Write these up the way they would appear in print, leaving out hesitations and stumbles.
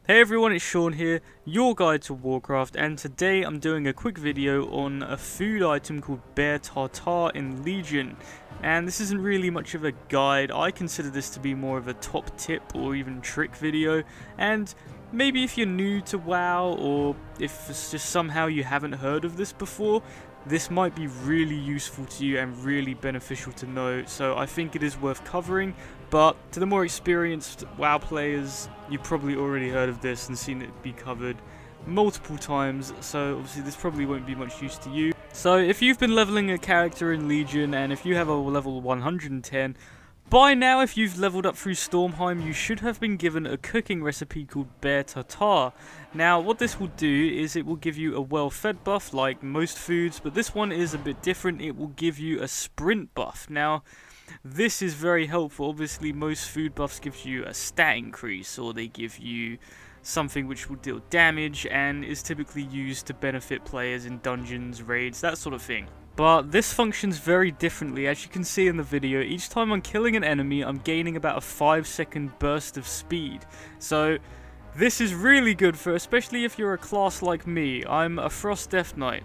Hey everyone, it's Sean here, your guide to Warcraft, and today I'm doing a quick video on a food item called Bear Tartare in Legion. And this isn't really much of a guide. I consider this to be more of a top tip or even trick video, and maybe if you're new to WoW or if it's just somehow you haven't heard of this before, this might be really useful to you and really beneficial to know, so I think it is worth covering. But to the more experienced WoW players, you've probably already heard of this and seen it be covered multiple times, so obviously this probably won't be much use to you. So if you've been leveling a character in Legion and if you have a level 110, by now, if you've leveled up through Stormheim, you should have been given a cooking recipe called Bear Tartare. Now, what this will do is it will give you a well-fed buff like most foods, but this one is a bit different. It will give you a sprint buff. Now, this is very helpful. Obviously, most food buffs give you a stat increase, or they give you something which will deal damage and is typically used to benefit players in dungeons, raids, that sort of thing. But this functions very differently. As you can see in the video, each time I'm killing an enemy, I'm gaining about a 5-second burst of speed. So this is really good for, especially if you're a class like me. I'm a Frost Death Knight.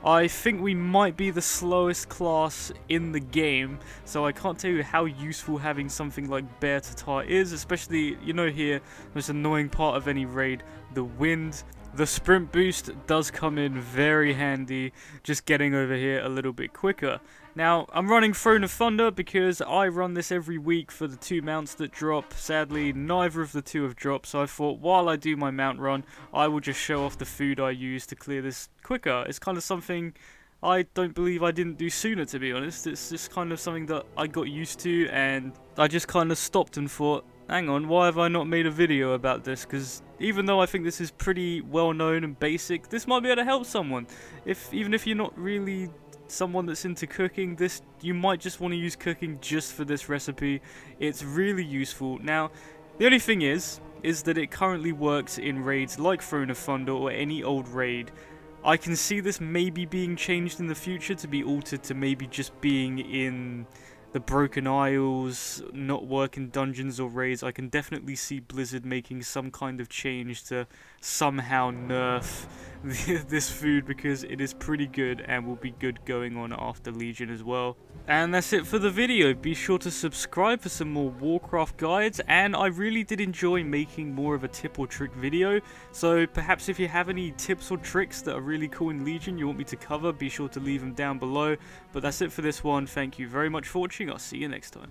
I think we might be the slowest class in the game, so I can't tell you how useful having something like Bear Tartare is, especially, you know, here, the most annoying part of any raid, the wind. The sprint boost does come in very handy, just getting over here a little bit quicker. Now, I'm running Throne of Thunder because I run this every week for the 2 mounts that drop. Sadly, neither of the 2 have dropped, so I thought while I do my mount run, I will just show off the food I use to clear this quicker. It's kind of something I don't believe I didn't do sooner, to be honest. It's just kind of something that I got used to, and I just kind of stopped and thought, hang on, why have I not made a video about this? Because even though I think this is pretty well known and basic, this might be able to help someone. Even if you're not really someone that's into cooking, you might just want to use cooking just for this recipe. It's really useful. Now, the only thing is that it currently works in raids like Throne of Thunder or any old raid. I can see this maybe being changed in the future to be altered to maybe just being in the Broken Isles, not work in dungeons or raids. I can definitely see Blizzard making some kind of change to somehow nerf this food, because it is pretty good and will be good going on after Legion as well. And that's it for the video. Be sure to subscribe for some more Warcraft guides, and I really did enjoy making more of a tip or trick video, so perhaps if you have any tips or tricks that are really cool in Legion you want me to cover, be sure to leave them down below. But that's it for this one. Thank you very much for watching. I'll see you next time.